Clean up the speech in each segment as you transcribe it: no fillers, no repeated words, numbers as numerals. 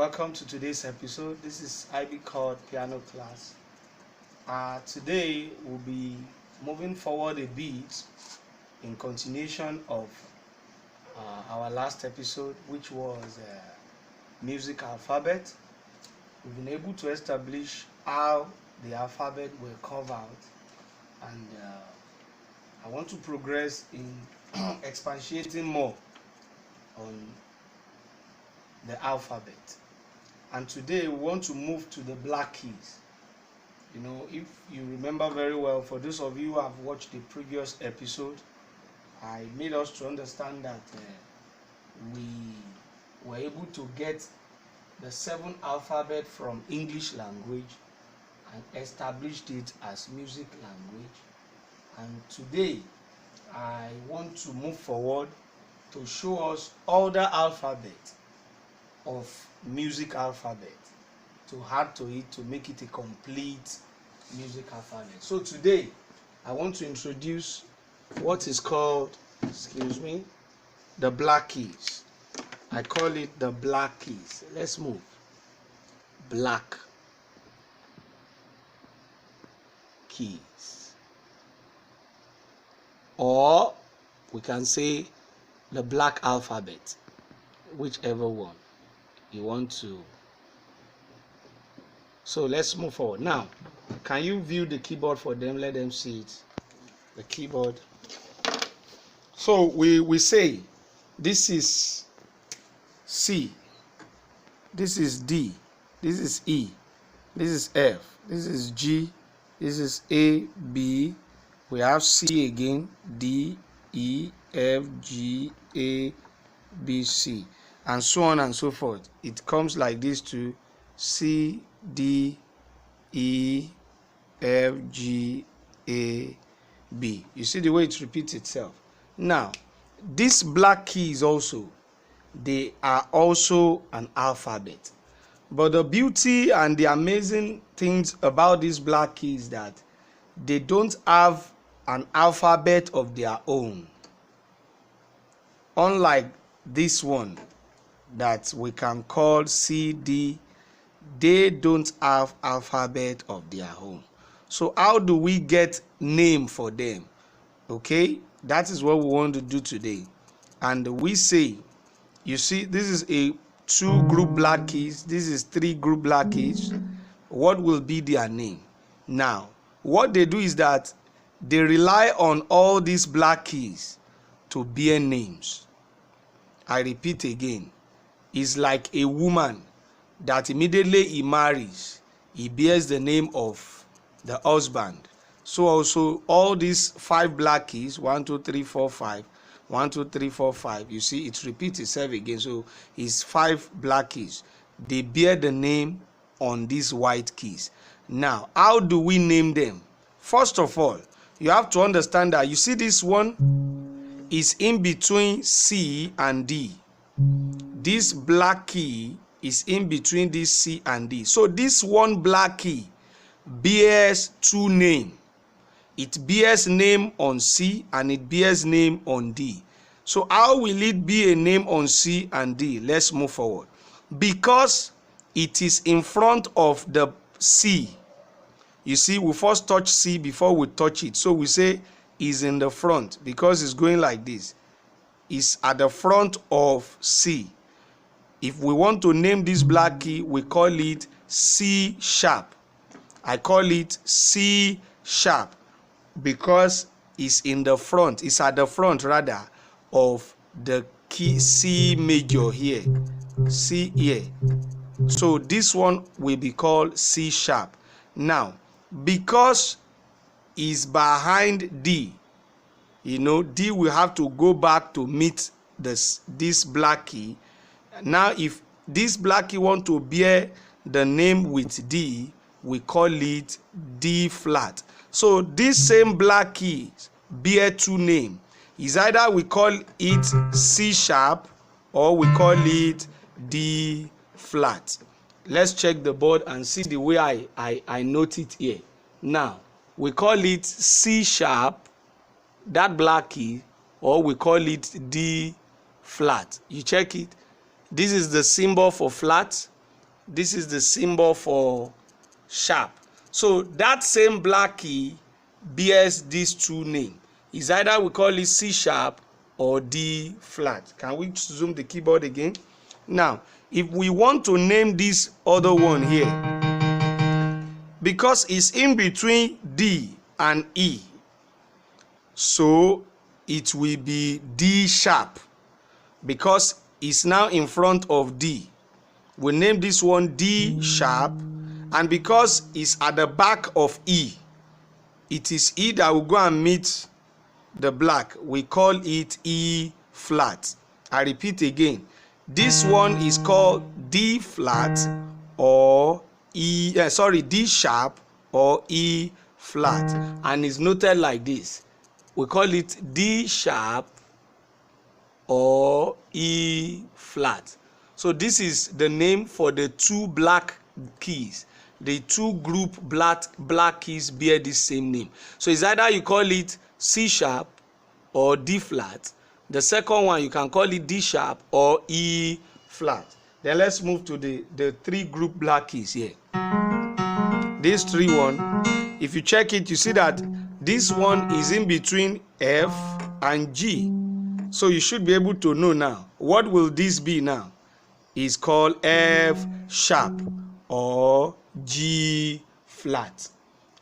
Welcome to today's episode. This is IB Chord Piano Class. Today we'll be moving forward a bit in continuation of our last episode, which was music alphabet. We've been able to establish how the alphabet will carve out, and I want to progress in expatiating more on the alphabet. And today we want to move to the black keys. If you remember very well, for those of you who have watched the previous episode, I made us to understand that we were able to get the 7 alphabet from English language and established it as music language. And today I want to move forward to show us all the alphabet of music alphabet, to add to it to make it a complete music alphabet. So today I want to introduce what is called, the black keys. I call it the black keys. Let's move. Black keys, or we can say the black alphabet, whichever one you want to. So let's move forward. Now, can you view the keyboard for them? Let them see it. The keyboard. So we say this is C, this is D, this is E, this is F, this is G, this is A, B, we have C again, D, E, F, G, A, B, C, and so on and so forth. It comes like this to C, D, E, F, G, A, B. You see the way it repeats itself. Now, these black keys also, they are also an alphabet. But the beauty and the amazing things about these black keys that they don't have an alphabet of their own. Unlike this one that we can call C, D, they don't have alphabet of their own. So how do we get name for them? Okay, that is what we want to do today. And we say, you see, this is a 2 group black keys, this is 3 group black keys. What will be their name? Now, what they do is that they rely on all these black keys to bear names. I repeat again, it's like a woman that immediately he marries, he bears the name of the husband. So also all these 5 black keys, 1, 2, 3, 4, 5, 1, 2, 3, 4, 5, you see it repeats itself again. So it's 5 black keys. They bear the name on these white keys. Now, how do we name them? First of all, you have to understand that you see this one is in between C and D. This black key is in between this C and D. So this one black key bears 2 names. It bears name on C and it bears name on D. So how will it be a name on C and D? Let's move forward. Because it is in front of the C. You see, we first touch C before we touch it. So we say is in the front because it's going like this. It's at the front of C. If we want to name this black key, we call it C sharp. I call it C sharp because it's in the front. It's at the front rather of the key C major here. C here. So this one will be called C sharp. Now, because it's behind D, D will have to go back to meet this black key. Now, if this black key want to bear the name with D, we call it D flat. So this same black key bear 2 names. Is either we call it C sharp or we call it D flat. Let's check the board and see the way I note it here. Now, we call it C sharp, that black key, or we call it D flat. You check it. This is the symbol for flat. This is the symbol for sharp. So that same black key bears these two names. It's either we call it C sharp or D flat. Can we zoom the keyboard again? Now, if we want to name this other one here, because it's in between D and E, so it will be D sharp, because it's now in front of D. We name this one D sharp, and because it's at the back of E, it is E that will go and meet the black. We call it E flat. I repeat again, this one is called D flat or D sharp or E flat, and it's noted like this. We call it D sharp or E flat. So this is the name for the two black keys. The two group black keys bear the same name. So it's either you call it C sharp or D flat. The second one you can call it D sharp or E flat. Then let's move to the three group black keys here. These three one, if you check it, you see that this one is in between F and G. So you should be able to know now. What will this be now? It's called F sharp or G flat.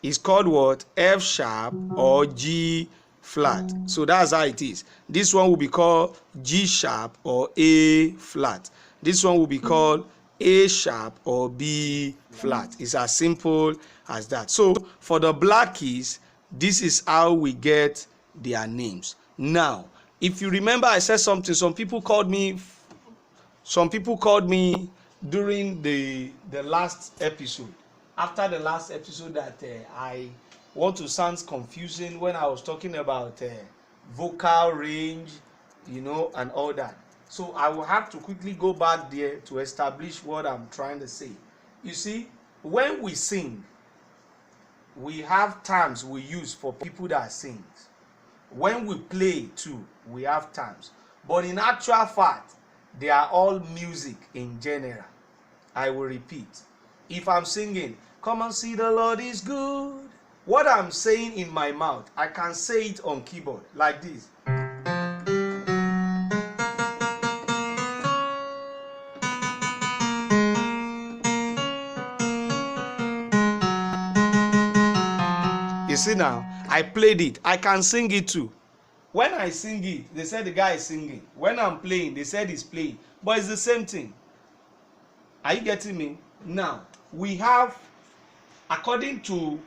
It's called what? F sharp or G flat. So that's how it is. This one will be called G sharp or A flat. This one will be called A sharp or B flat. It's as simple as that. So for the black keys, this is how we get their names. Now, if you remember, I said something. Some people called me during the last episode. After the last episode, that I want to sound confusing when I was talking about vocal range, and all that. So I will have to quickly go back there to establish what I'm trying to say. You see, when we sing, we have terms we use for people that sing. When we play too, we have terms. But in actual fact, they are all music in general. I will repeat. If I'm singing, "Come and see the Lord is good," what I'm saying in my mouth, I can say it on keyboard like this. You see now, I played it. I can sing it too. When I sing it, they said the guy is singing. When I'm playing, they said he's playing. But it's the same thing. Are you getting me? Now, we have, according to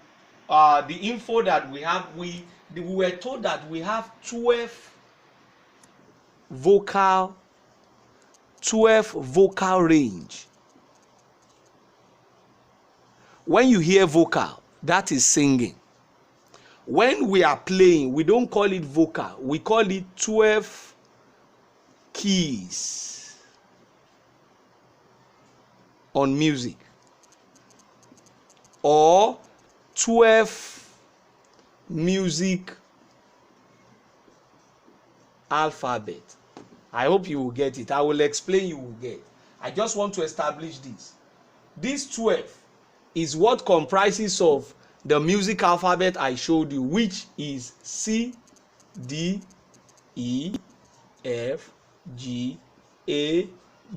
the info that we have, we were told that we have 12 vocal range. When you hear vocal, that is singing. When we are playing, we don't call it vocal. We call it 12 keys on music, or 12 music alphabet. I hope you will get it. I will explain, you will get. I just want to establish this. This 12 is what comprises of the music alphabet I showed you, which is C, D, E, F, G, A,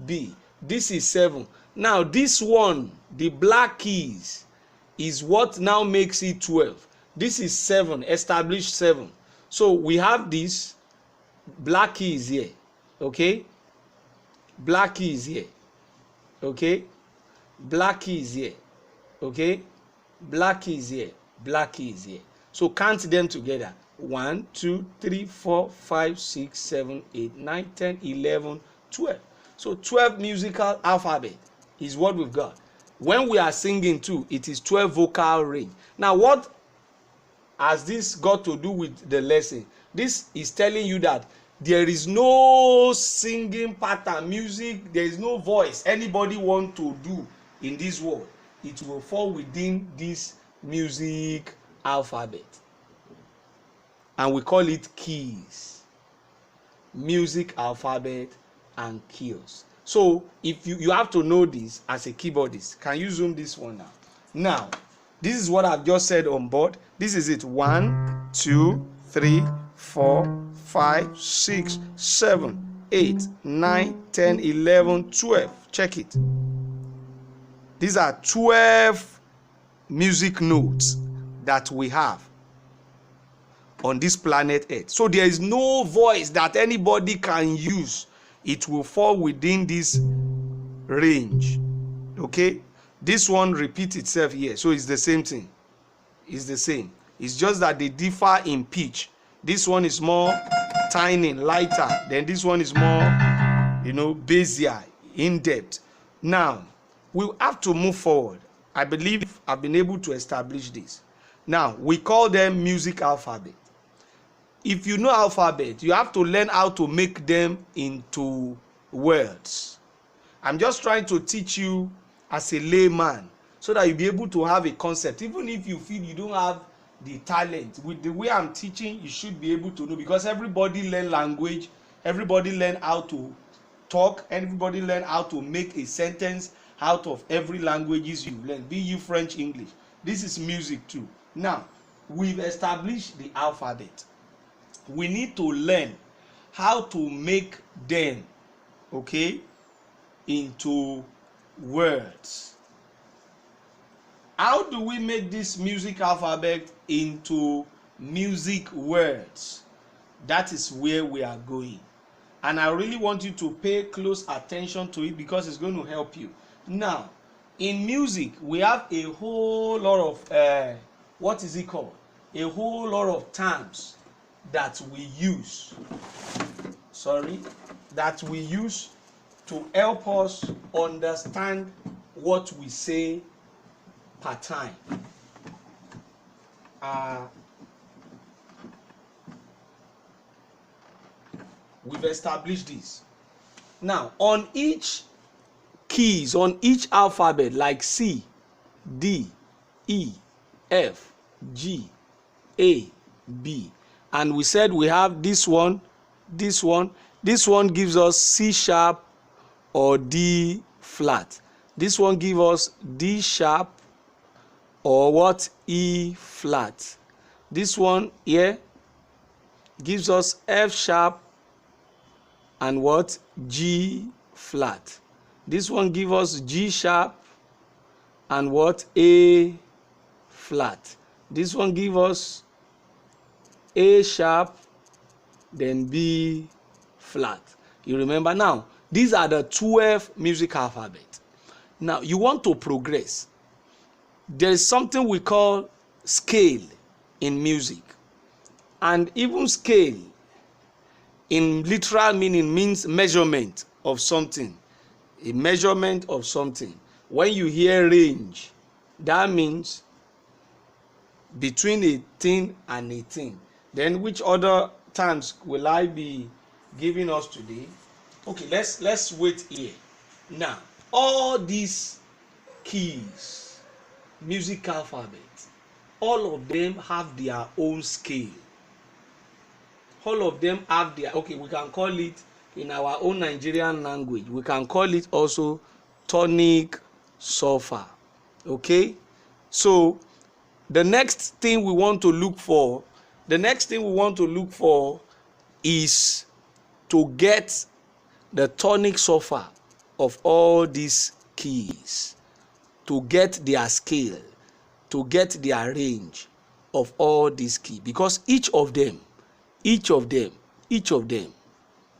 B. This is 7. Now this one, the black keys, is what now makes it 12. This is 7, established 7. So we have this black keys here, okay? Black keys here, okay? Black keys here, okay? Black keys here, black keys here. So count them together. 1, 2, 3, 4, 5, 6, 7, 8, 9, 10, 11, 12. So 12 musical alphabet is what we've got. When we are singing too, it is 12 vocal range. Now what has this got to do with the lesson? This is telling you that there is no singing pattern, music, there is no voice anybody want to do in this world. It will fall within this music alphabet, and we call it keys. Music alphabet and keys. So if you have to know this as a keyboardist. Can you zoom this one now? Now, this is what I've just said on board. This is it. 1, 2, 3, 4, 5, 6, 7, 8, 9, 10, 11, 12. Check it. These are 12 music notes that we have on this planet Earth. So there is no voice that anybody can use. It will fall within this range. Okay? This one repeats itself here. So it's the same thing. It's the same. It's just that they differ in pitch. This one is more tiny, lighter. Then this one is more, bassier, in depth. Now, we have to move forward. I believe I've been able to establish this. Now, we call them music alphabet. If you know alphabet, you have to learn how to make them into words. I'm just trying to teach you as a layman so that you'll be able to have a concept. Even if you feel you don't have the talent, with the way I'm teaching, you should be able to know, because everybody learn language, everybody learn how to talk, everybody learn how to make a sentence out of every languages you learn, be you French, English. This is music too. Now, we've established the alphabet. We need to learn how to make them, okay, into words. How do we make this music alphabet into music words? That is where we are going. And I really want you to pay close attention to it, because it's going to help you. Now, in music, we have a whole lot of, what is it called? A whole lot of terms that we use. That we use to help us understand what we say per time. We've established this. Now, on each keys, on each alphabet, like C, D, E, F, G, A, B, and we said we have this one, this one. This one gives us C sharp or D flat. This one gives us D sharp or what? E flat. This one here gives us F sharp and what? G flat. This one gives us G sharp and what? A flat. This one gives us A sharp, then B flat. You remember now? These are the 12 music alphabet. Now, you want to progress. There is something we call scale in music. And even scale in literal meaning means measurement of something. A measurement of something. When you hear range, that means between a thing and a thing. Then which other terms will I be giving us today? Okay, let's wait here. Now, all these keys, music alphabet, all of them have their own scale. All of them have their, okay, we can call it in our own Nigerian language, we can call it also tonic sulfur. Okay, so the next thing we want to look for, is to get the tonic sulfur of all these keys, to get their scale, to get their range of all these keys, because each of them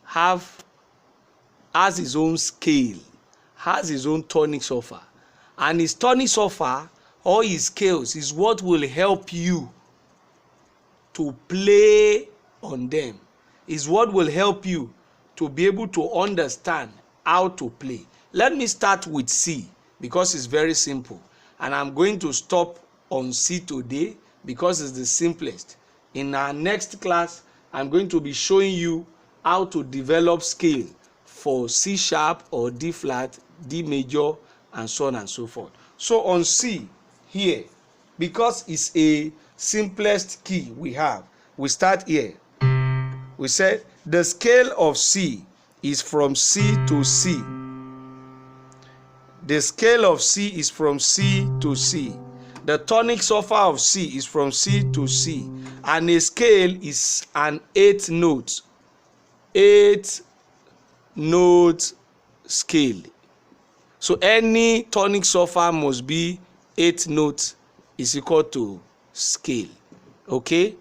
has his own scale, has his own tonic sulfur, and his tonic sulfur or his scales is what will help you to play on them, is what will help you to be able to understand how to play. Let me start with C, because it's very simple, and I'm going to stop on C today because it's the simplest. In our next class, I'm going to be showing you how to develop scale for C sharp or D flat, D major, and so on and so forth. So on C here, because it's a simplest key we have, we start here. We said the scale of C is from C to C. The scale of C is from C to C. The tonic sulfur of C is from C to C. And a scale is an 8-note scale. So any tonic sulfur must be 8 notes is equal to scale. Okay?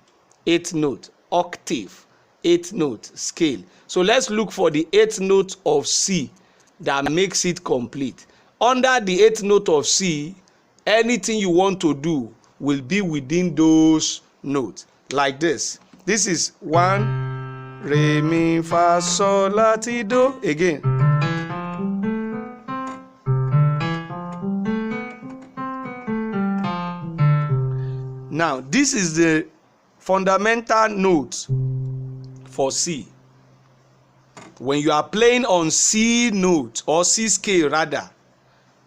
8 note, octave, 8 note, scale. So let's look for the 8th note of C that makes it complete. Under the 8th note of C, anything you want to do will be within those notes. Like this. This is 1, re, mi, fa, sol, la, ti, do. Again. Now, this is the fundamental note for C. When you are playing on C note or C scale rather,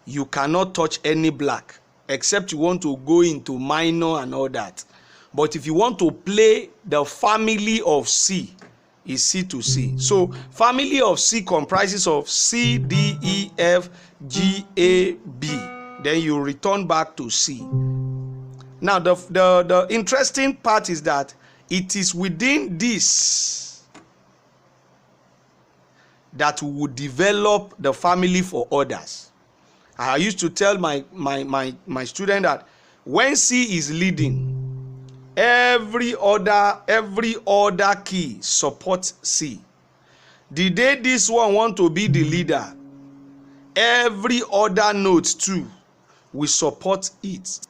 you cannot touch any black except you want to go into minor and all that. But if you want to play the family of C, is C to C. So family of C comprises of C, D, E, F, G, A, B. Then you return back to C. Now the interesting part is that it is within this that we would develop the family for others. I used to tell my student that when C is leading, every other key supports C. The day this one want to be the leader, every other note too will support it.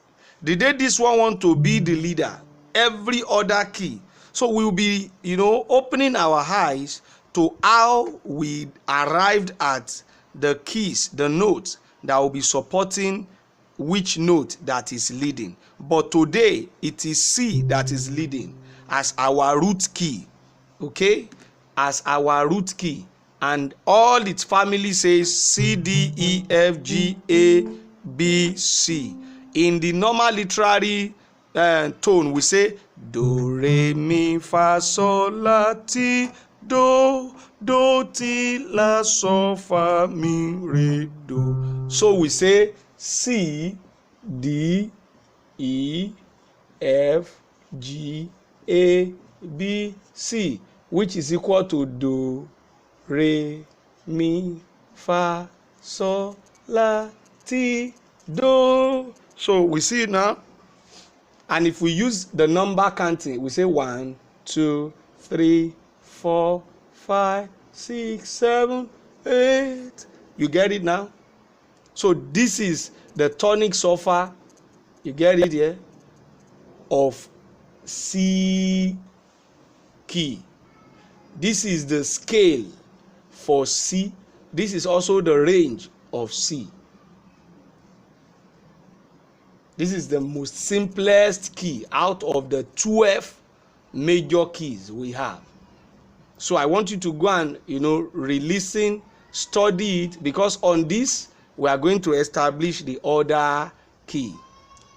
The day this one want to be the leader, every other key. So we'll be, opening our eyes to how we arrived at the keys, the notes that will be supporting which note that is leading. But today it is C that is leading as our root key. Okay? As our root key. And all its family says C, D, E, F, G, A, B, C. In the normal literary tone, we say do, re, mi, fa, sol, la, ti, do, ti, la, sol, fa, mi, re, do. So we say C, D, E, F, G, A, B, C, which is equal to do, re, mi, fa, sol, la, ti, do. So we see it now. And if we use the number counting, we say 1, 2, 3, 4, 5, 6, 7, 8. You get it now? So this is the tonic sulfur. You get it here? Of C key. This is the scale for C. This is also the range of C. This is the most simplest key out of the 12 major keys we have. So I want you to go and, re-listen, study it, because on this, we are going to establish the other key.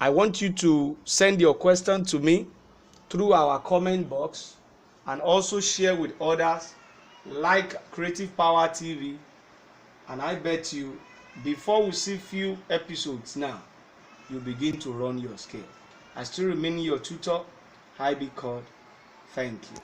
I want you to send your question to me through our comment box and also share with others, like Creative Power TV. And I bet you, before we see few episodes now, you begin to run your scale. I still remain your tutor, High Big Chord. Thank you.